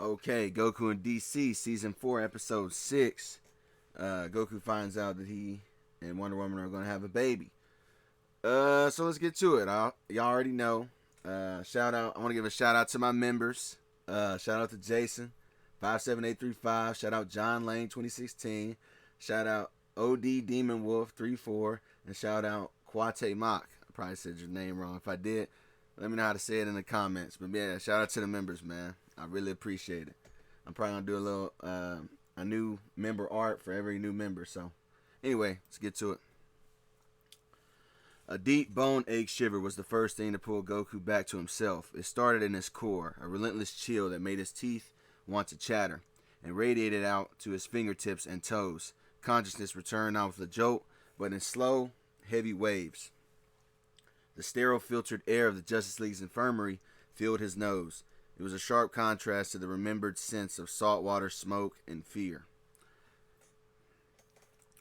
Okay, Goku in DC, Season 4, Episode 6. Goku finds out that he and Wonder Woman are going to have a baby. So let's get to it. Y'all already know. Shout out. I want to give a shout out to my members. Shout out to Jason, 57835. Shout out John Lane, 2016. Shout out OD Demon Wolf, 34. And shout out Kwate Mock. I probably said your name wrong. If I did, let me know how to say it in the comments. But yeah, shout out to the members, man. I really appreciate it. I'm probably gonna do a little a new member art for every new member. So anyway, let's get to it. A deep bone ache shiver was the first thing to pull Goku back to himself. It started in his core, a relentless chill that made his teeth want to chatter, and radiated out to his fingertips and toes. Consciousness returned not with a jolt, but in slow, heavy waves. The sterile filtered air of the Justice League's infirmary filled his nose. It was a sharp contrast to the remembered sense of saltwater, smoke, and fear.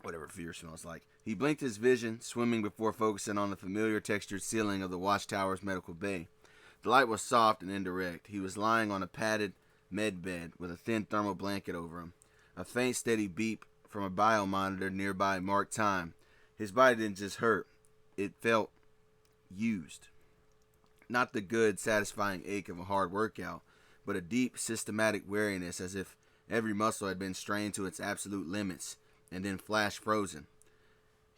Whatever fear smells like. He blinked his vision, swimming before focusing on the familiar textured ceiling of the Watchtower's medical bay. The light was soft and indirect. He was lying on a padded med bed with a thin thermal blanket over him. A faint, steady beep from a biomonitor nearby marked time. His body didn't just hurt. It felt used. Not the good, satisfying ache of a hard workout, but a deep, systematic weariness as if every muscle had been strained to its absolute limits and then flash frozen.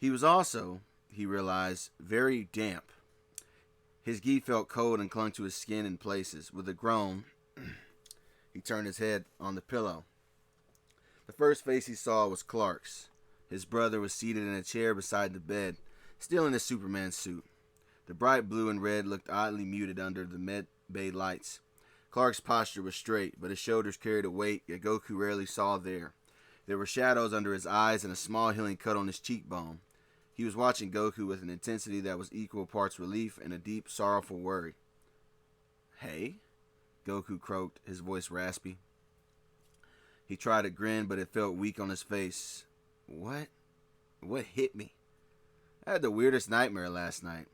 He was also, he realized, very damp. His gi felt cold and clung to his skin in places. With a groan, he turned his head on the pillow. The first face he saw was Clark's. His brother was seated in a chair beside the bed, still in his Superman suit. The bright blue and red looked oddly muted under the med bay lights. Clark's posture was straight, but his shoulders carried a weight that Goku rarely saw there. There were shadows under his eyes and a small healing cut on his cheekbone. He was watching Goku with an intensity that was equal parts relief and a deep, sorrowful worry. "Hey?" Goku croaked, his voice raspy. He tried to grin, but it felt weak on his face. What? What hit me? I had the weirdest nightmare last night.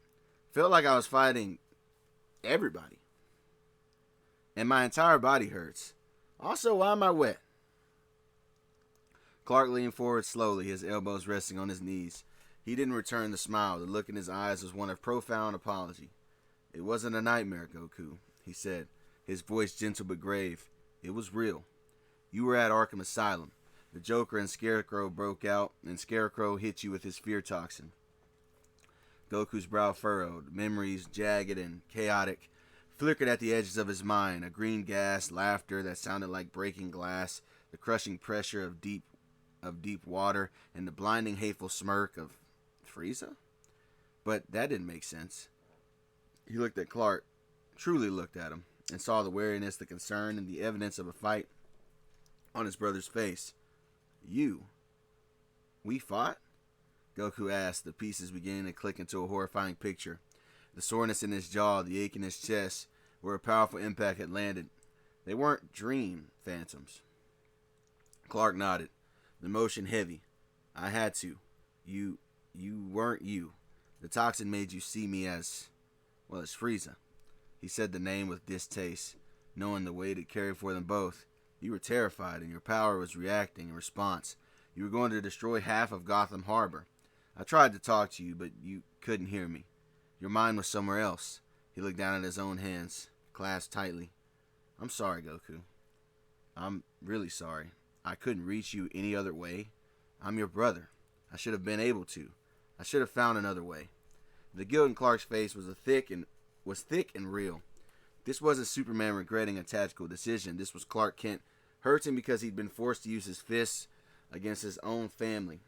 Felt like I was fighting everybody. And my entire body hurts. Also, why am I wet? Clark leaned forward slowly, his elbows resting on his knees. He didn't return the smile. The look in his eyes was one of profound apology. "It wasn't a nightmare, Goku," he said, his voice gentle but grave. "It was real. You were at Arkham Asylum. The Joker and Scarecrow broke out, and Scarecrow hit you with his fear toxin." Goku's brow furrowed, memories, jagged and chaotic, flickered at the edges of his mind. A green gas, laughter that sounded like breaking glass, the crushing pressure of deep water, and the blinding, hateful smirk of Frieza? But that didn't make sense. He looked at Clark, truly looked at him, and saw the wariness, the concern, and the evidence of a fight on his brother's face. We fought?" Goku asked, the pieces beginning to click into a horrifying picture. The soreness in his jaw, the ache in his chest, where a powerful impact had landed. They weren't dream phantoms. Clark nodded, the motion heavy. "I had to. You weren't you. The toxin made you see me as Frieza." He said the name with distaste, knowing the weight it carried for them both. "You were terrified, and your power was reacting in response. You were going to destroy half of Gotham Harbor. I tried to talk to you, but you couldn't hear me. Your mind was somewhere else." He looked down at his own hands, clasped tightly. "I'm sorry, Goku. I'm really sorry. I couldn't reach you any other way. I'm your brother. I should have been able to. I should have found another way." The guilt in Clark's face was thick and real. This wasn't Superman regretting a tactical decision. This was Clark Kent hurting because he'd been forced to use his fists against his own family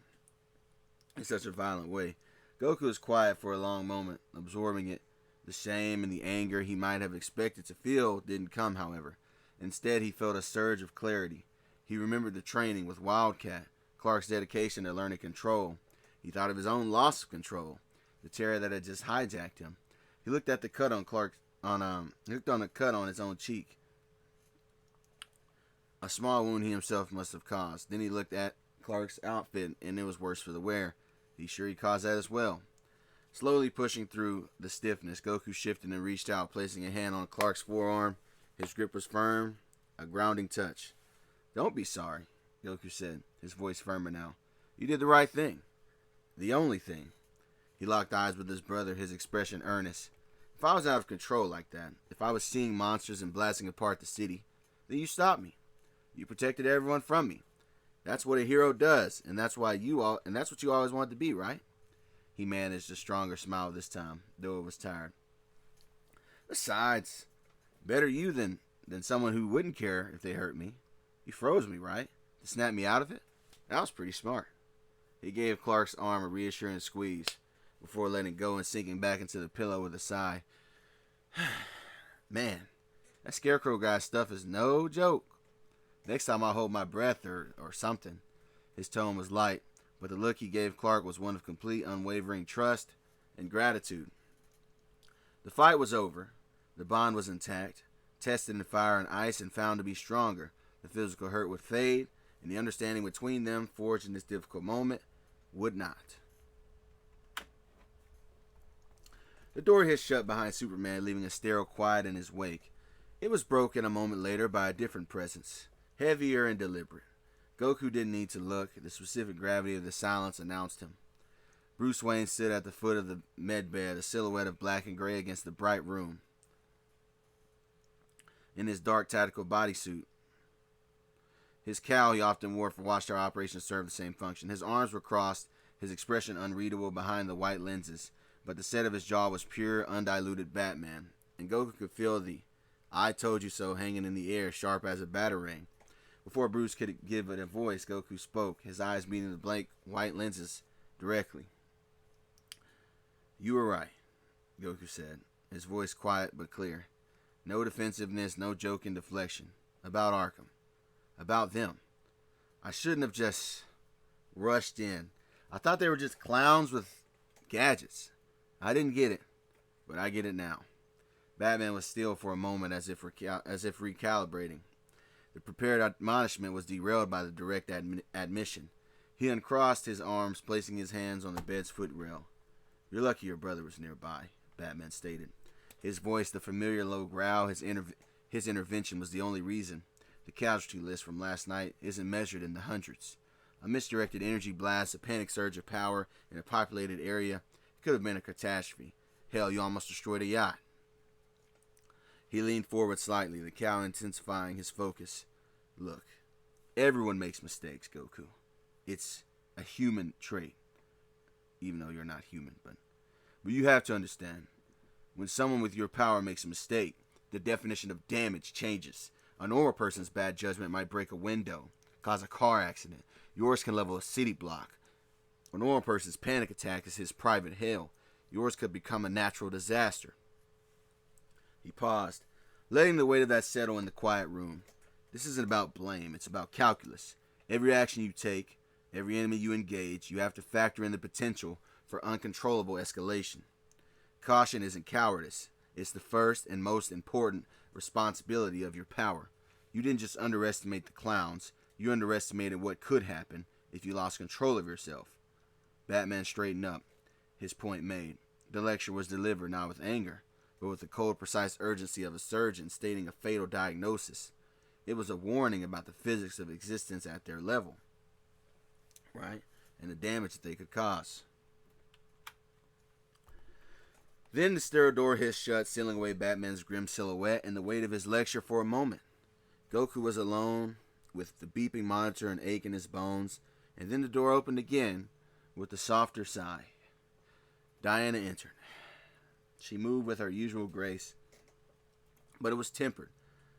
in such a violent way. Goku was quiet for a long moment, absorbing it. The shame and the anger he might have expected to feel didn't come, however. Instead, he felt a surge of clarity. He remembered the training with Wildcat, Clark's dedication to learning control. He thought of his own loss of control, the terror that had just hijacked him. He looked at the cut on the cut on his own cheek. A small wound he himself must have caused. Then he looked at Clark's outfit, and it was worse for the wear. He's sure he caused that as well. Slowly pushing through the stiffness, Goku shifted and reached out, placing a hand on Clark's forearm. His grip was firm, a grounding touch. Don't be sorry, Goku said, his voice firmer now. You did the right thing. The only thing. He locked eyes with his brother, his expression earnest. If I was out of control like that, if I was seeing monsters and blasting apart the city, then you stopped me. You protected everyone from me. That's what a hero does, and that's what you always wanted to be, right? He managed a stronger smile this time, though it was tired. Besides, better you than someone who wouldn't care if they hurt me. You froze me, right? To snap me out of it? That was pretty smart. He gave Clark's arm a reassuring squeeze before letting go and sinking back into the pillow with a sigh. Man, that Scarecrow guy's stuff is no joke. Next time I'll hold my breath or something. His tone was light, but the look he gave Clark was one of complete unwavering trust and gratitude. The fight was over. The bond was intact, tested in fire and ice and found to be stronger. The physical hurt would fade, and the understanding between them, forged in this difficult moment, would not. The door hissed shut behind Superman, leaving a sterile quiet in his wake. It was broken a moment later by a different presence, heavier and deliberate. Goku didn't need to look. The specific gravity of the silence announced him. Bruce Wayne stood at the foot of the medbed, a silhouette of black and gray against the bright room. In his dark tactical bodysuit, his cowl he often wore for Watchtower operations served the same function. His arms were crossed, his expression unreadable behind the white lenses, but the set of his jaw was pure, undiluted Batman, and Goku could feel the "I told you so" hanging in the air, sharp as a batarang. Before Bruce could give it a voice, Goku spoke, his eyes meeting the blank white lenses directly. You were right, Goku said, his voice quiet but clear. No defensiveness, no joking deflection. About Arkham. About them. I shouldn't have just rushed in. I thought they were just clowns with gadgets. I didn't get it, but I get it now. Batman was still for a moment as if recalibrating. The prepared admonishment was derailed by the direct admission. He uncrossed his arms, placing his hands on the bed's footrail. You're lucky your brother was nearby, Batman stated. His voice, the familiar low growl, his intervention was the only reason. The casualty list from last night isn't measured in the hundreds. A misdirected energy blast, a panic surge of power in a populated area, could have been a catastrophe. Hell, you almost destroyed a yacht. He leaned forward slightly, the cowl intensifying his focus. Look, everyone makes mistakes, Goku. It's a human trait. Even though you're not human, but you have to understand. When someone with your power makes a mistake, the definition of damage changes. A normal person's bad judgment might break a window, cause a car accident. Yours can level a city block. A normal person's panic attack is his private hell. Yours could become a natural disaster. He paused, letting the weight of that settle in the quiet room. This isn't about blame, it's about calculus. Every action you take, every enemy you engage, you have to factor in the potential for uncontrollable escalation. Caution isn't cowardice. It's the first and most important responsibility of your power. You didn't just underestimate the clowns, you underestimated what could happen if you lost control of yourself. Batman straightened up, his point made. The lecture was delivered not with anger, but with the cold, precise urgency of a surgeon stating a fatal diagnosis. It was a warning about the physics of existence at their level, right? And the damage that they could cause. Then the stereo door hissed shut, sealing away Batman's grim silhouette and the weight of his lecture for a moment. Goku was alone, with the beeping monitor and ache in his bones, and then the door opened again with a softer sigh. Diana entered. She moved with her usual grace, but it was tempered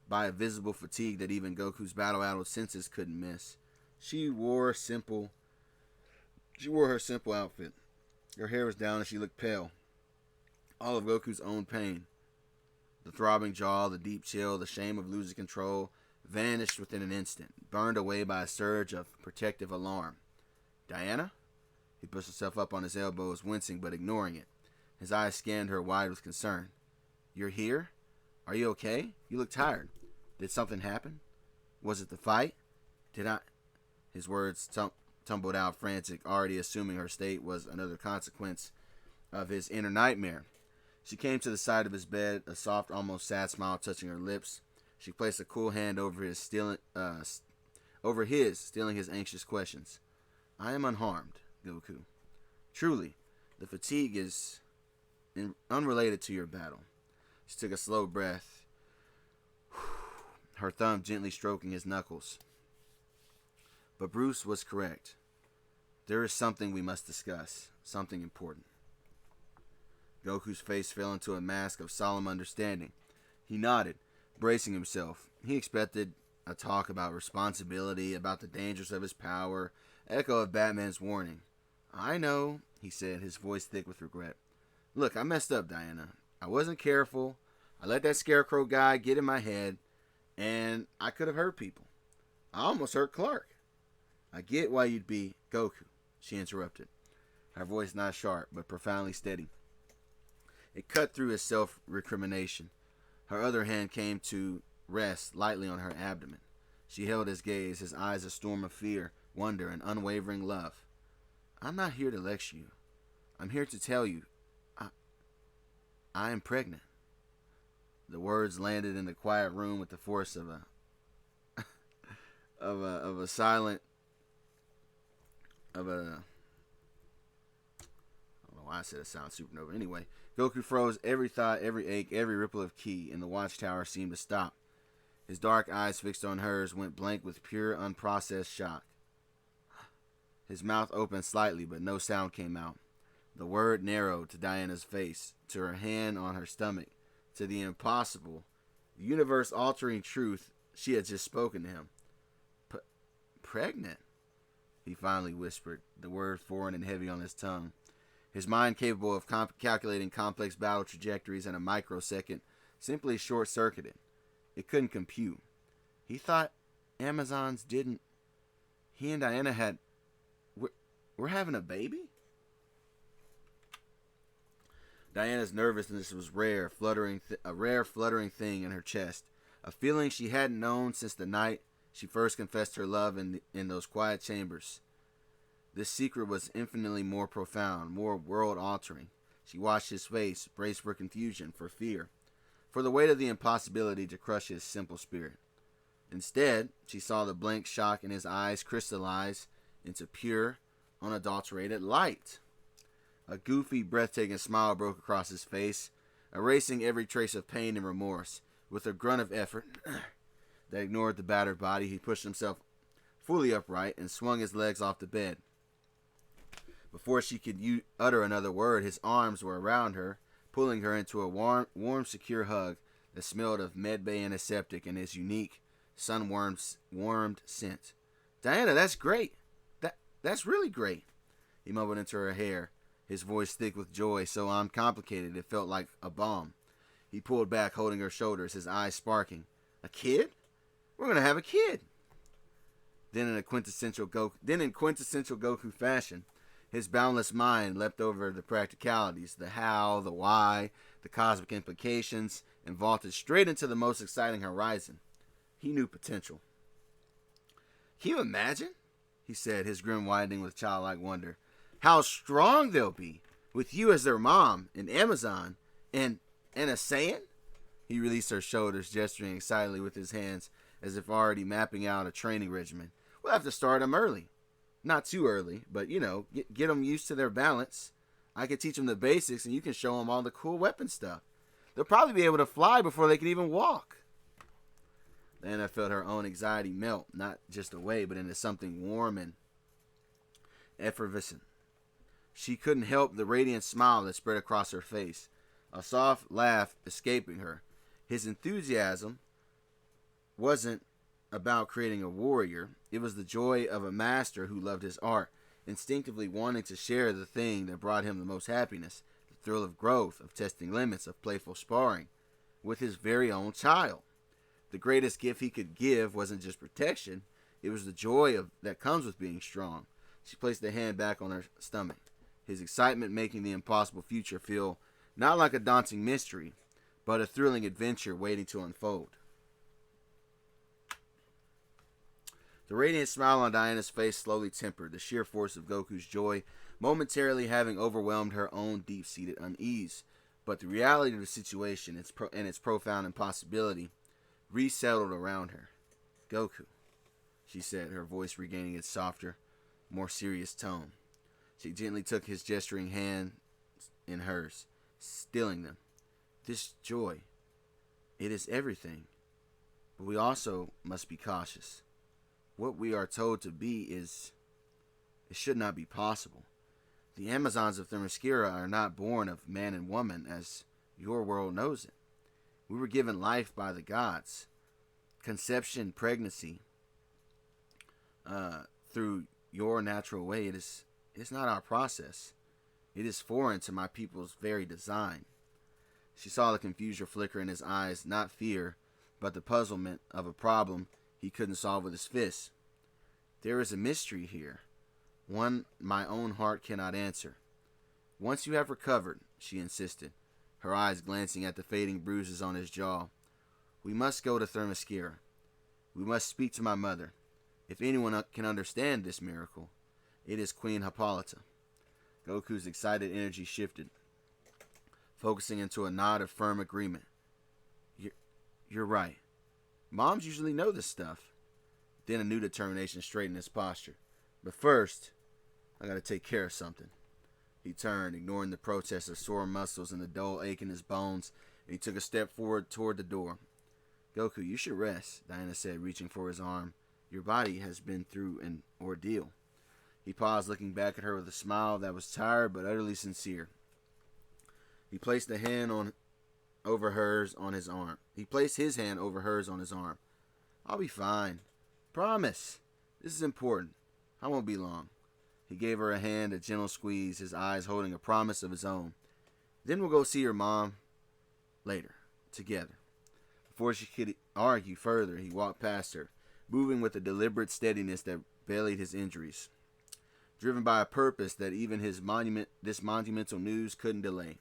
by a visible fatigue that even Goku's battle-addled senses couldn't miss. She wore her simple outfit. Her hair was down and she looked pale. All of Goku's own pain, the throbbing jaw, the deep chill, the shame of losing control, vanished within an instant, burned away by a surge of protective alarm. Diana? He pushed himself up on his elbows, wincing but ignoring it. His eyes scanned her wide with concern. You're here? Are you okay? You look tired. Did something happen? Was it the fight? Did I... His words tumbled out frantic, already assuming her state was another consequence of his inner nightmare. She came to the side of his bed, a soft, almost sad smile touching her lips. She placed a cool hand over his, stealing his anxious questions. I am unharmed, Goku. Truly, the fatigue is unrelated to your battle. She took a slow breath, her thumb gently stroking his knuckles. But Bruce was correct. There is something we must discuss, something important. Goku's face fell into a mask of solemn understanding. He nodded, bracing himself. He expected a talk about responsibility, about the dangers of his power, echo of Batman's warning. I know, he said, his voice thick with regret. Look, I messed up, Diana. I wasn't careful. I let that scarecrow guy get in my head, and I could have hurt people. I almost hurt Clark. I get why you'd be Goku, she interrupted, her voice not sharp, but profoundly steady. It cut through his self-recrimination. Her other hand came to rest lightly on her abdomen. She held his gaze, his eyes a storm of fear, wonder, and unwavering love. I'm not here to lecture you. I'm here to tell you, I am pregnant. The words landed in the quiet room with the force of a silent I don't know why I said a silent supernova. Anyway, Goku froze. Every thought, every ache, every ripple of ki in the watchtower seemed to stop. His dark eyes fixed on hers went blank with pure, unprocessed shock. His mouth opened slightly, but no sound came out. The word narrowed to Diana's face, to her hand on her stomach, to the impossible, universe-altering truth she had just spoken to him. Pregnant? He finally whispered, the word foreign and heavy on his tongue. His mind, capable of calculating complex battle trajectories in a microsecond, simply short-circuited. It couldn't compute. He thought Amazons didn't... He and Diana had... We're having a baby? Diana's nervousness was a rare fluttering thing in her chest, a feeling she hadn't known since the night she first confessed her love in those quiet chambers. This secret was infinitely more profound, more world-altering. She watched his face, braced for confusion, for fear, for the weight of the impossibility to crush his simple spirit. Instead, she saw the blank shock in his eyes crystallize into pure, unadulterated light. A goofy, breathtaking smile broke across his face, erasing every trace of pain and remorse. With a grunt of effort that ignored the battered body, he pushed himself fully upright and swung his legs off the bed. Before she could utter another word, his arms were around her, pulling her into a warm, secure hug that smelled of medbay antiseptic and his unique, sun-warmed scent. Diana, that's great. That's really great, he mumbled into her hair, his voice thick with joy so uncomplicated it felt like a bomb. He pulled back, holding her shoulders, his eyes sparking. A kid? We're going to have a kid. Then in quintessential Goku fashion, his boundless mind leapt over the practicalities, the how, the why, the cosmic implications, and vaulted straight into the most exciting horizon. He knew potential. Can you imagine? He said, his grin widening with childlike wonder. How strong they'll be, with you as their mom, an Amazon, and a Saiyan? He released her shoulders, gesturing excitedly with his hands, as if already mapping out a training regimen. We'll have to start them early. Not too early, but, get them used to their balance. I can teach them the basics, and you can show them all the cool weapon stuff. They'll probably be able to fly before they can even walk. Then I felt her own anxiety melt, not just away, but into something warm and effervescent. She couldn't help the radiant smile that spread across her face, a soft laugh escaping her. His enthusiasm wasn't about creating a warrior. It was the joy of a master who loved his art, instinctively wanting to share the thing that brought him the most happiness, the thrill of growth, of testing limits, of playful sparring, with his very own child. The greatest gift he could give wasn't just protection, it was the joy that comes with being strong. She placed a hand back on her stomach, his excitement making the impossible future feel not like a daunting mystery, but a thrilling adventure waiting to unfold. The radiant smile on Diana's face slowly tempered, the sheer force of Goku's joy momentarily having overwhelmed her own deep-seated unease. But the reality of the situation and its profound impossibility resettled around her. Goku, she said, her voice regaining its softer, more serious tone. She gently took his gesturing hand in hers, stilling them. This joy, it is everything. But we also must be cautious. What we are told to be it should not be possible. The Amazons of Themyscira are not born of man and woman as your world knows it. We were given life by the gods. Conception, pregnancy, through your natural way, it's not our process. It is foreign to my people's very design. She saw the confusion flicker in his eyes, not fear, but the puzzlement of a problem he couldn't solve with his fists. There is a mystery here, one my own heart cannot answer. Once you have recovered, she insisted, her eyes glancing at the fading bruises on his jaw, we must go to Themyscira. We must speak to my mother. If anyone can understand this miracle, it is Queen Hippolyta. Goku's excited energy shifted, focusing into a nod of firm agreement. You're right. Moms usually know this stuff. Then a new determination straightened his posture. But first, I gotta take care of something. He turned, ignoring the protest of sore muscles and the dull ache in his bones, and he took a step forward toward the door. Goku, you should rest, Diana said, reaching for his arm. Your body has been through an ordeal. He paused, looking back at her with a smile that was tired but utterly sincere. He placed his hand over hers on his arm. I'll be fine. Promise. This is important. I won't be long. He gave her a hand, a gentle squeeze, his eyes holding a promise of his own. Then we'll go see your mom later, together. Before she could argue further, he walked past her, moving with a deliberate steadiness that belied his injuries, driven by a purpose that even this monumental news couldn't delay.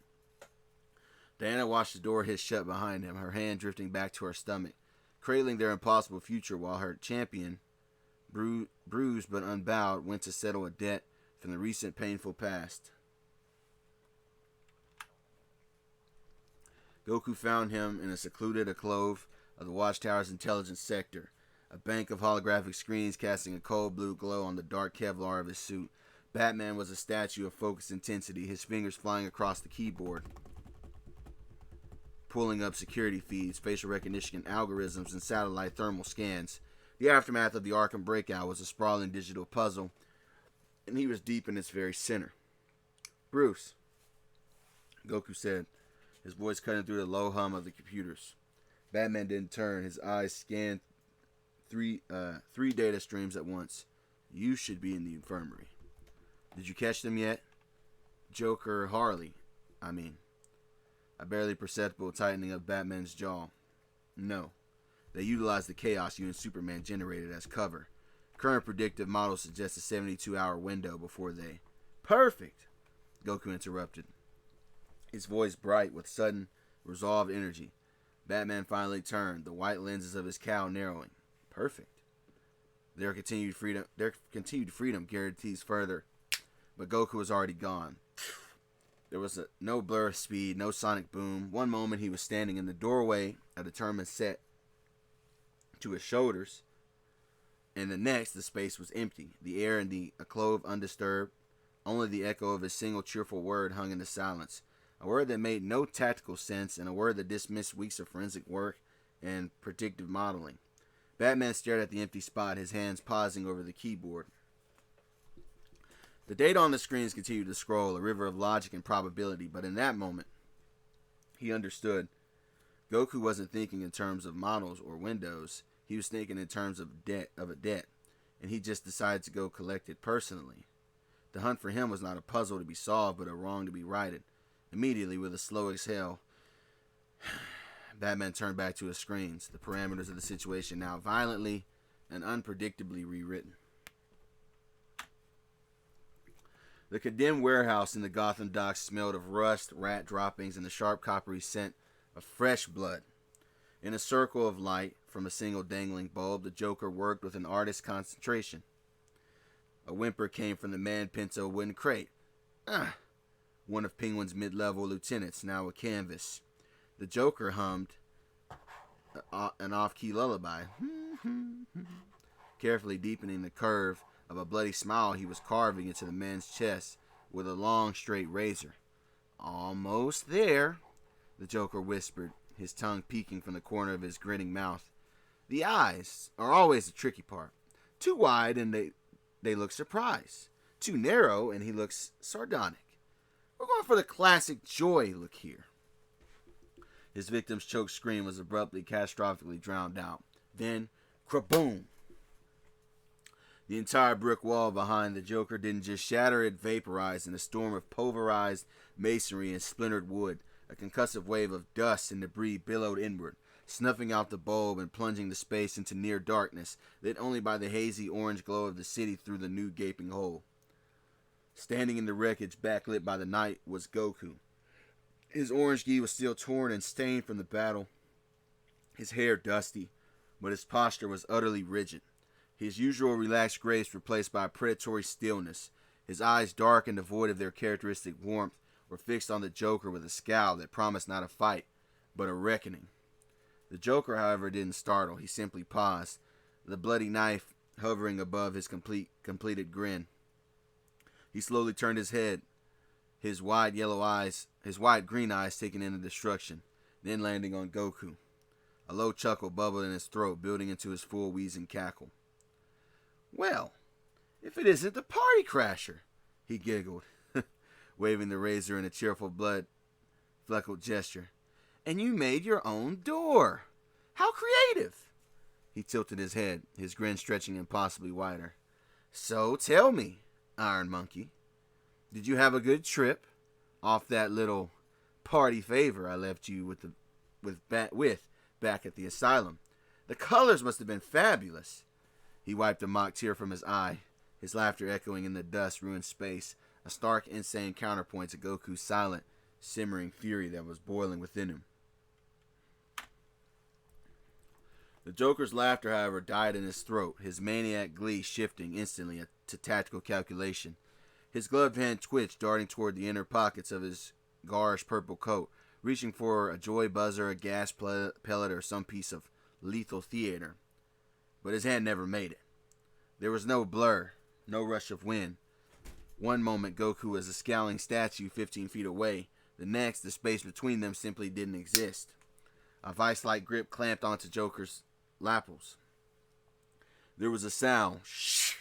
Diana watched the door hiss shut behind him, her hand drifting back to her stomach, cradling their impossible future while her champion, bruised but unbowed, went to settle a debt from the recent painful past. Goku found him in a secluded alcove of the Watchtower's intelligence sector, a bank of holographic screens casting a cold blue glow on the dark Kevlar of his suit. Batman was a statue of focused intensity, his fingers flying across the keyboard, pulling up security feeds, facial recognition algorithms, and satellite thermal scans. The aftermath of the Arkham breakout was a sprawling digital puzzle, and he was deep in its very center. Bruce, Goku said, his voice cutting through the low hum of the computers. Batman didn't turn. His eyes scanned three data streams at once. You should be in the infirmary. Did you catch them yet? Joker, Harley, I mean. A barely perceptible tightening of Batman's jaw. No. They utilized the chaos you and Superman generated as cover. Current predictive models suggest a 72-hour window before they... Perfect! Goku interrupted, his voice bright with sudden, resolved energy. Batman finally turned, the white lenses of his cowl narrowing. Perfect. Their continued freedom guarantees further, but Goku was already gone. There was no blur of speed, no sonic boom. One moment he was standing in the doorway, a determined set to his shoulders, and the next the space was empty, the air in the alcove undisturbed. Only the echo of a single cheerful word hung in the silence, a word that made no tactical sense, and a word that dismissed weeks of forensic work and predictive modeling. Batman stared at the empty spot, his hands pausing over the keyboard. The data on the screens continued to scroll, a river of logic and probability, but in that moment, he understood. Goku wasn't thinking in terms of models or windows. He was thinking in terms of a debt, and he just decided to go collect it personally. The hunt for him was not a puzzle to be solved, but a wrong to be righted. Immediately, with a slow exhale, Batman turned back to his screens, the parameters of the situation now violently and unpredictably rewritten. The condemned warehouse in the Gotham docks smelled of rust, rat droppings, and the sharp coppery scent of fresh blood. In a circle of light from a single dangling bulb, the Joker worked with an artist's concentration. A whimper came from the man-pinto wooden crate. One of Penguin's mid-level lieutenants, now a canvas. The Joker hummed an off-key lullaby, carefully deepening the curve of a bloody smile he was carving into the man's chest with a long, straight razor. "Almost there," the Joker whispered, his tongue peeking from the corner of his grinning mouth. The eyes are always the tricky part. Too wide and they look surprised. Too narrow and he looks sardonic. We're going for the classic joy look here. His victim's choked scream was abruptly, catastrophically drowned out. Then, kraboom! The entire brick wall behind the Joker didn't just shatter, it vaporized in a storm of pulverized masonry and splintered wood. A concussive wave of dust and debris billowed inward, snuffing out the bulb and plunging the space into near darkness, lit only by the hazy orange glow of the city through the new gaping hole. Standing in the wreckage, backlit by the night, was Goku. His orange gi was still torn and stained from the battle, his hair dusty, but his posture was utterly rigid. His usual relaxed grace replaced by a predatory stillness. His eyes, dark and devoid of their characteristic warmth, were fixed on the Joker with a scowl that promised not a fight, but a reckoning. The Joker, however, didn't startle. He simply paused, the bloody knife hovering above his completed grin. He slowly turned his head, his wide green eyes taking in the destruction, then landing on Goku. A low chuckle bubbled in his throat, building into his full wheezing cackle. "Well, if it isn't the party crasher," he giggled, waving the razor in a cheerful blood-fleckled gesture. "And you made your own door. How creative!" He tilted his head, his grin stretching impossibly wider. "So tell me, Iron Monkey, did you have a good trip off that little party favor I left you with back at the asylum? The colors must have been fabulous." He wiped a mock tear from his eye, his laughter echoing in the dust-ruined space, a stark, insane counterpoint to Goku's silent, simmering fury that was boiling within him. The Joker's laughter, however, died in his throat, his maniac glee shifting instantly to tactical calculation. His gloved hand twitched, darting toward the inner pockets of his garish purple coat, reaching for a joy buzzer, a gas pellet, or some piece of lethal theater. But his hand never made it. There was no blur, no rush of wind. One moment Goku was a scowling statue 15 feet away. The next, the space between them simply didn't exist. A vice-like grip clamped onto Joker's lapels. There was a sound, shh,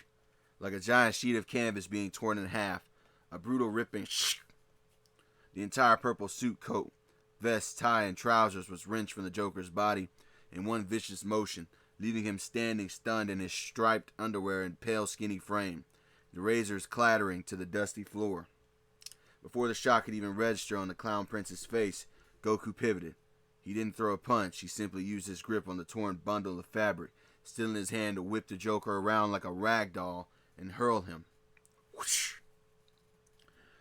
like a giant sheet of canvas being torn in half. A brutal ripping shh. The entire purple suit coat, vest, tie, and trousers was wrenched from the Joker's body in one vicious motion, leaving him standing stunned in his striped underwear and pale, skinny frame, the razors clattering to the dusty floor. Before the shock could even register on the Clown Prince's face, Goku pivoted. He didn't throw a punch, he simply used his grip on the torn bundle of fabric, still in his hand to whip the Joker around like a rag doll and hurl him. Whoosh!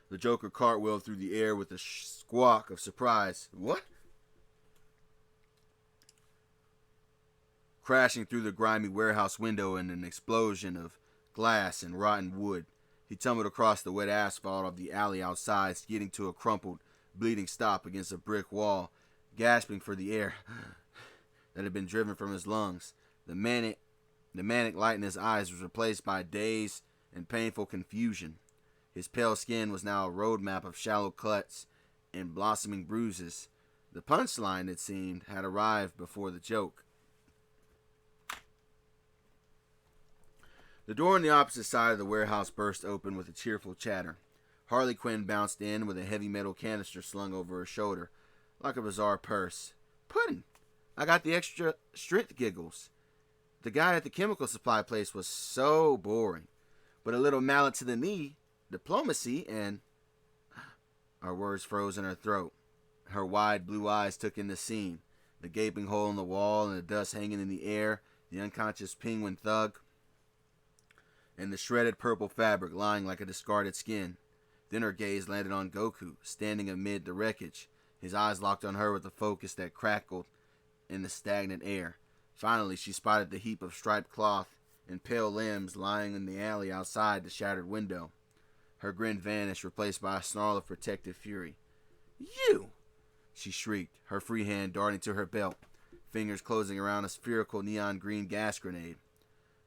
The Joker cartwheeled through the air with a squawk of surprise. What? Crashing through the grimy warehouse window in an explosion of glass and rotten wood, he tumbled across the wet asphalt of the alley outside, skidding to a crumpled, bleeding stop against a brick wall, gasping for the air that had been driven from his lungs. The manic light in his eyes was replaced by daze and painful confusion. His pale skin was now a road map of shallow cuts and blossoming bruises. The punchline, it seemed, had arrived before the joke. The door on the opposite side of the warehouse burst open with a cheerful chatter. Harley Quinn bounced in with a heavy metal canister slung over her shoulder, like a bizarre purse. "Puddin', I got the extra strength giggles. The guy at the chemical supply place was so boring. But a little mallet to the knee, diplomacy, and..." Our words froze in her throat. Her wide blue eyes took in the scene. The gaping hole in the wall and the dust hanging in the air, the unconscious penguin thug, and the shredded purple fabric lying like a discarded skin. Then her gaze landed on Goku, standing amid the wreckage, his eyes locked on her with a focus that crackled in the stagnant air. Finally, she spotted the heap of striped cloth and pale limbs lying in the alley outside the shattered window. Her grin vanished, replaced by a snarl of protective fury. "You!" she shrieked, her free hand darting to her belt. fingers closing around a spherical neon green gas grenade.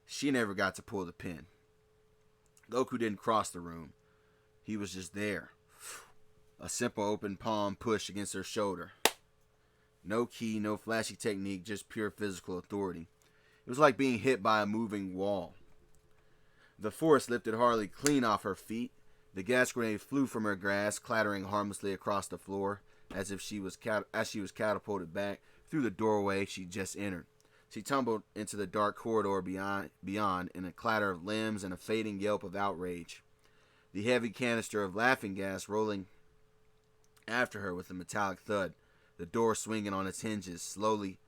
She never got to pull the pin. Goku didn't cross the room. He was just there. A simple open palm push against her shoulder. No key, no flashy technique, just pure physical authority. It was like being hit by a moving wall. The force lifted Harley clean off her feet. The gas grenade flew from her grasp, clattering harmlessly across the floor, as she was catapulted back through the doorway she just entered. She tumbled into the dark corridor beyond in a clatter of limbs and a fading yelp of outrage. The heavy canister of laughing gas rolling after her with a metallic thud. The door swinging on its hinges slowly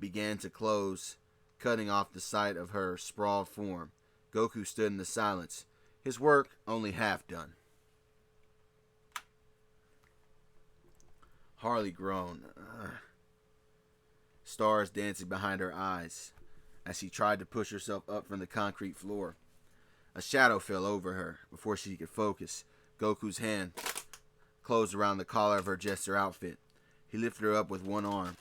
began to close, cutting off the sight of her sprawled form. Goku stood in the silence, his work only half done. Harley groaned, stars dancing behind her eyes as she tried to push herself up from the concrete floor. A shadow fell over her before she could focus. Goku's hand closed around the collar of her jester outfit. He lifted her up with one arm,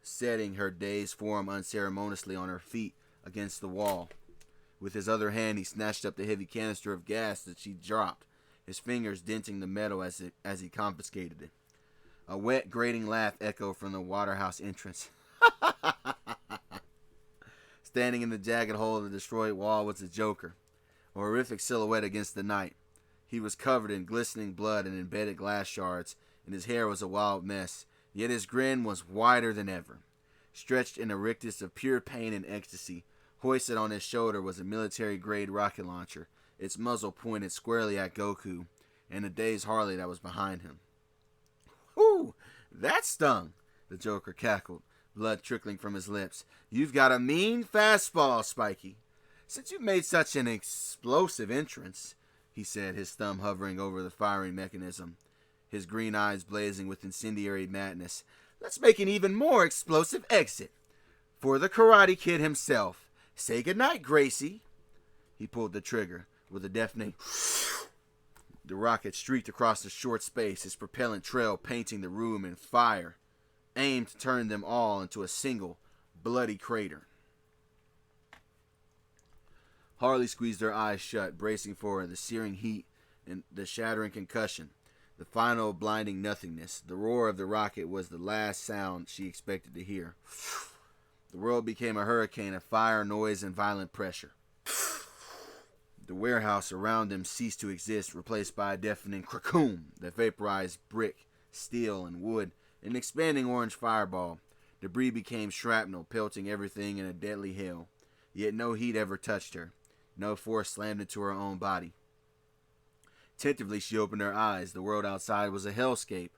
setting her dazed form unceremoniously on her feet against the wall. With his other hand, he snatched up the heavy canister of gas that she dropped, his fingers denting the metal as he confiscated it. A wet, grating laugh echoed from the waterhouse entrance. Standing in the jagged hole of the destroyed wall was the Joker, a horrific silhouette against the night. He was covered in glistening blood and embedded glass shards, and his hair was a wild mess, yet his grin was wider than ever. Stretched in a rictus of pure pain and ecstasy, hoisted on his shoulder was a military-grade rocket launcher, its muzzle pointed squarely at Goku and the dazed Harley that was behind him. "Whew! That stung!" the Joker cackled, blood trickling from his lips. "You've got a mean fastball, Spiky. Since you've made such an explosive entrance," he said, his thumb hovering over the firing mechanism, his green eyes blazing with incendiary madness, "let's make an even more explosive exit. For the Karate Kid himself. Say goodnight, Gracie." He pulled the trigger with a deafening. The rocket streaked across the short space, its propellant trail painting the room in fire, aimed to turn them all into a single, bloody crater. Harley squeezed her eyes shut, bracing for the searing heat and the shattering concussion, the final blinding nothingness. The roar of the rocket was the last sound she expected to hear. The world became a hurricane of fire, noise, and violent pressure. The warehouse around them ceased to exist, replaced by a deafening cracoom that vaporized brick, steel, and wood. An expanding orange fireball. Debris became shrapnel, pelting everything in a deadly hail. Yet no heat ever touched her. No force slammed into her own body. Tentatively she opened her eyes. The world outside was a hellscape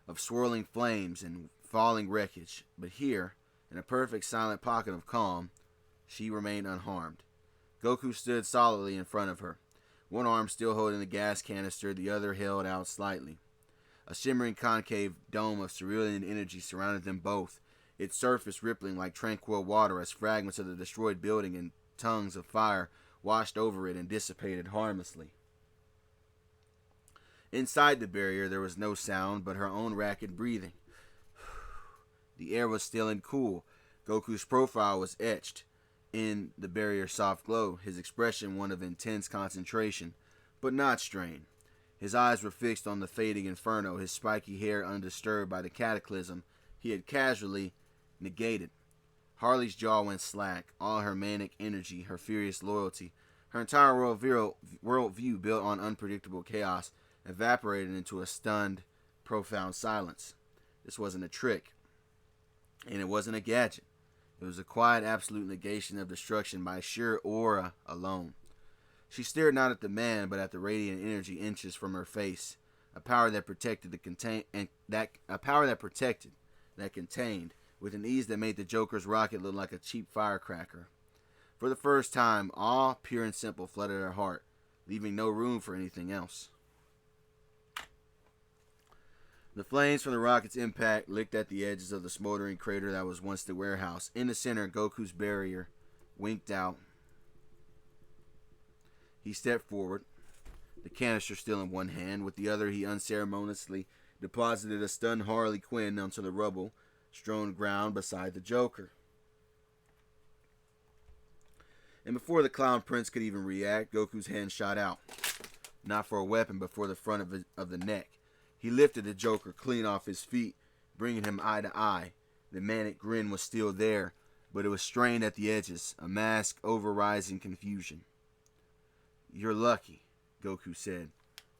of swirling flames and falling wreckage. But here, in a perfect silent pocket of calm, she remained unharmed. Goku stood solidly in front of her, one arm still holding the gas canister, the other held out slightly. A shimmering concave dome of cerulean energy surrounded them both, its surface rippling like tranquil water as fragments of the destroyed building and tongues of fire washed over it and dissipated harmlessly. Inside the barrier there was no sound but her own rapid breathing. The air was still and cool. Goku's profile was etched in the barrier's soft glow, his expression one of intense concentration, but not strain. His eyes were fixed on the fading inferno, his spiky hair undisturbed by the cataclysm he had casually negated. Harley's jaw went slack, all her manic energy, her furious loyalty, her entire worldview built on unpredictable chaos, evaporated into a stunned, profound silence. This wasn't a trick. And it wasn't a gadget. It was a quiet, absolute negation of destruction by sheer aura alone. She stared not at the man, but at the radiant energy inches from her face, a power that contained, with an ease that made the Joker's rocket look like a cheap firecracker. For the first time, awe, pure and simple, flooded her heart, leaving no room for anything else. The flames from the rocket's impact licked at the edges of the smoldering crater that was once the warehouse. In the center, Goku's barrier winked out. He stepped forward, the canister still in one hand. With the other, he unceremoniously deposited a stunned Harley Quinn onto the rubble, strewn ground beside the Joker. And before the Clown Prince could even react, Goku's hand shot out. Not for a weapon, but for the front of the neck. He lifted the Joker clean off his feet, bringing him eye to eye. The manic grin was still there, but it was strained at the edges, a mask overrising confusion. "You're lucky," Goku said,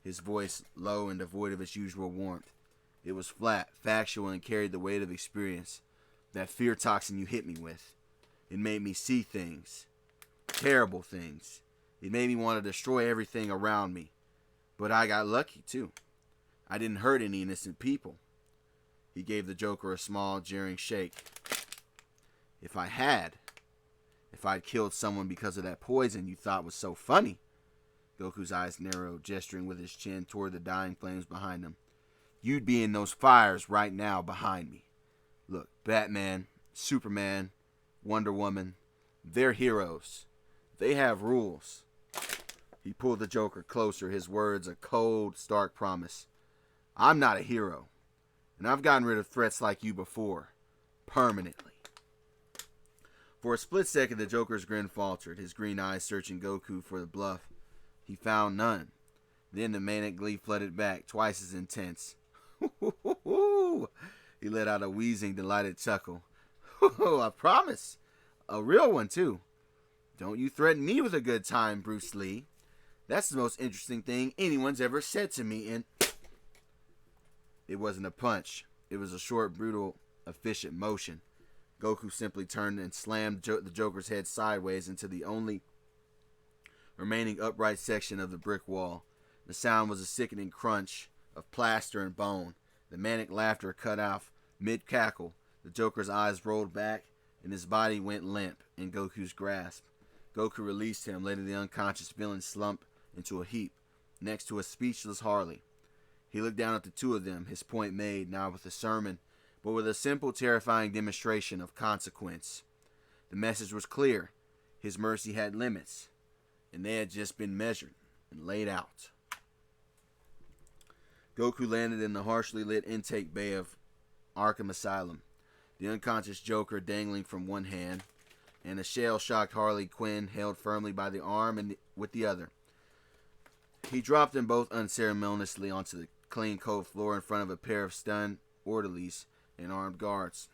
his voice low and devoid of its usual warmth. It was flat, factual, and carried the weight of experience. That fear toxin you hit me with. It made me see things. Terrible things. It made me want to destroy everything around me. But I got lucky, too. I didn't hurt any innocent people. He gave the Joker a small, jeering shake. If I'd killed someone because of that poison you thought was so funny. Goku's eyes narrowed, gesturing with his chin toward the dying flames behind him. You'd be in those fires right now behind me. Look, Batman, Superman, Wonder Woman, they're heroes. They have rules. He pulled the Joker closer, his words a cold, stark promise. I'm not a hero, and I've gotten rid of threats like you before, permanently. For a split second, the Joker's grin faltered, his green eyes searching Goku for the bluff. He found none. Then the manic glee flooded back, twice as intense. He let out a wheezing, delighted chuckle. I promise. A real one, too. Don't you threaten me with a good time, Bruce Lee. That's the most interesting thing anyone's ever said to me, and... It wasn't a punch. It was a short, brutal, efficient motion. Goku simply turned and slammed the Joker's head sideways into the only remaining upright section of the brick wall. The sound was a sickening crunch of plaster and bone. The manic laughter cut off mid-cackle. The Joker's eyes rolled back, and his body went limp in Goku's grasp. Goku released him, letting the unconscious villain slump into a heap next to a speechless Harley. He looked down at the two of them, his point made, not with a sermon, but with a simple, terrifying demonstration of consequence. The message was clear. His mercy had limits, and they had just been measured and laid out. Goku landed in the harshly lit intake bay of Arkham Asylum, the unconscious Joker dangling from one hand, and a shell-shocked Harley Quinn held firmly by the arm with the other. He dropped them both unceremoniously onto the clean, cold floor in front of a pair of stunned orderlies and armed guards.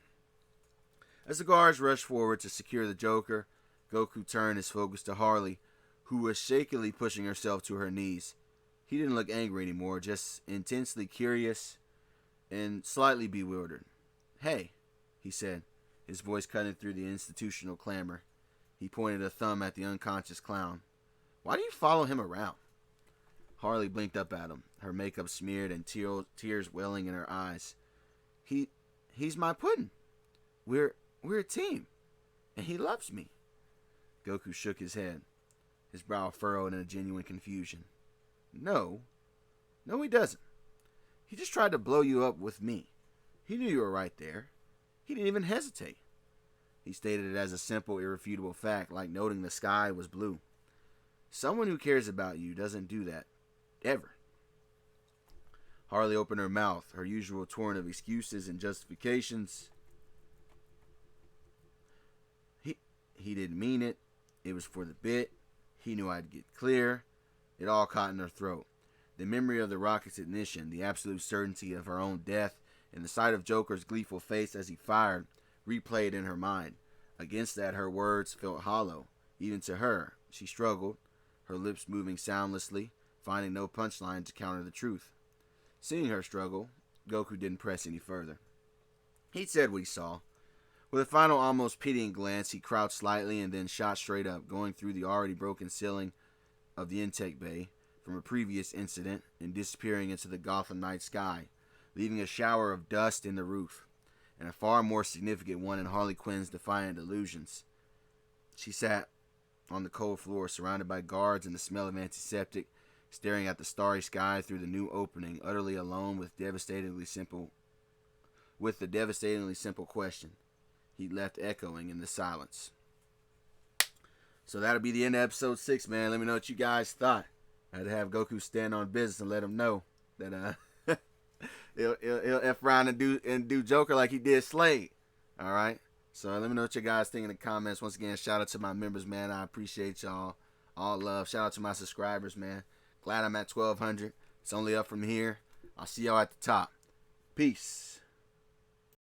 As the guards rushed forward to secure the Joker, Goku turned his focus to Harley, who was shakily pushing herself to her knees. He didn't look angry anymore, just intensely curious and slightly bewildered. "Hey," he said, his voice cutting through the institutional clamor. He pointed a thumb at the unconscious clown. "Why do you follow him around?" Harley blinked up at him, her makeup smeared and tears welling in her eyes. He's my puddin'. We're a team, and he loves me." Goku shook his head, his brow furrowed in a genuine confusion. No, he doesn't. He just tried to blow you up with me. He knew you were right there. He didn't even hesitate. He stated it as a simple, irrefutable fact, like noting the sky was blue. Someone who cares about you doesn't do that. Ever. Harley opened her mouth, her usual torrent of excuses and justifications. He didn't mean it. It was for the bit. He knew I'd get clear. It all caught in her throat. The memory of the rocket's ignition, the absolute certainty of her own death, and the sight of Joker's gleeful face as he fired, replayed in her mind. Against that, her words felt hollow. Even to her, she struggled, her lips moving soundlessly, finding no punchline to counter the truth. Seeing her struggle, Goku didn't press any further. He'd said what he saw. With a final, almost pitying glance, he crouched slightly and then shot straight up, going through the already broken ceiling of the intake bay from a previous incident and disappearing into the Gotham night sky, leaving a shower of dust in the roof, and a far more significant one in Harley Quinn's defiant illusions. She sat on the cold floor, surrounded by guards and the smell of antiseptic, staring at the starry sky through the new opening, utterly alone with the devastatingly simple question he'd left echoing in the silence. So that'll be the end of episode 6, man. Let me know what you guys thought. I had to have Goku stand on business and let him know that he'll F around and do Joker like he did Slade. All right. So let me know what you guys think in the comments. Once again, shout out to my members, man. I appreciate y'all. All love. Shout out to my subscribers, man. Glad I'm at 1,200. It's only up from here. I'll see y'all at the top. Peace.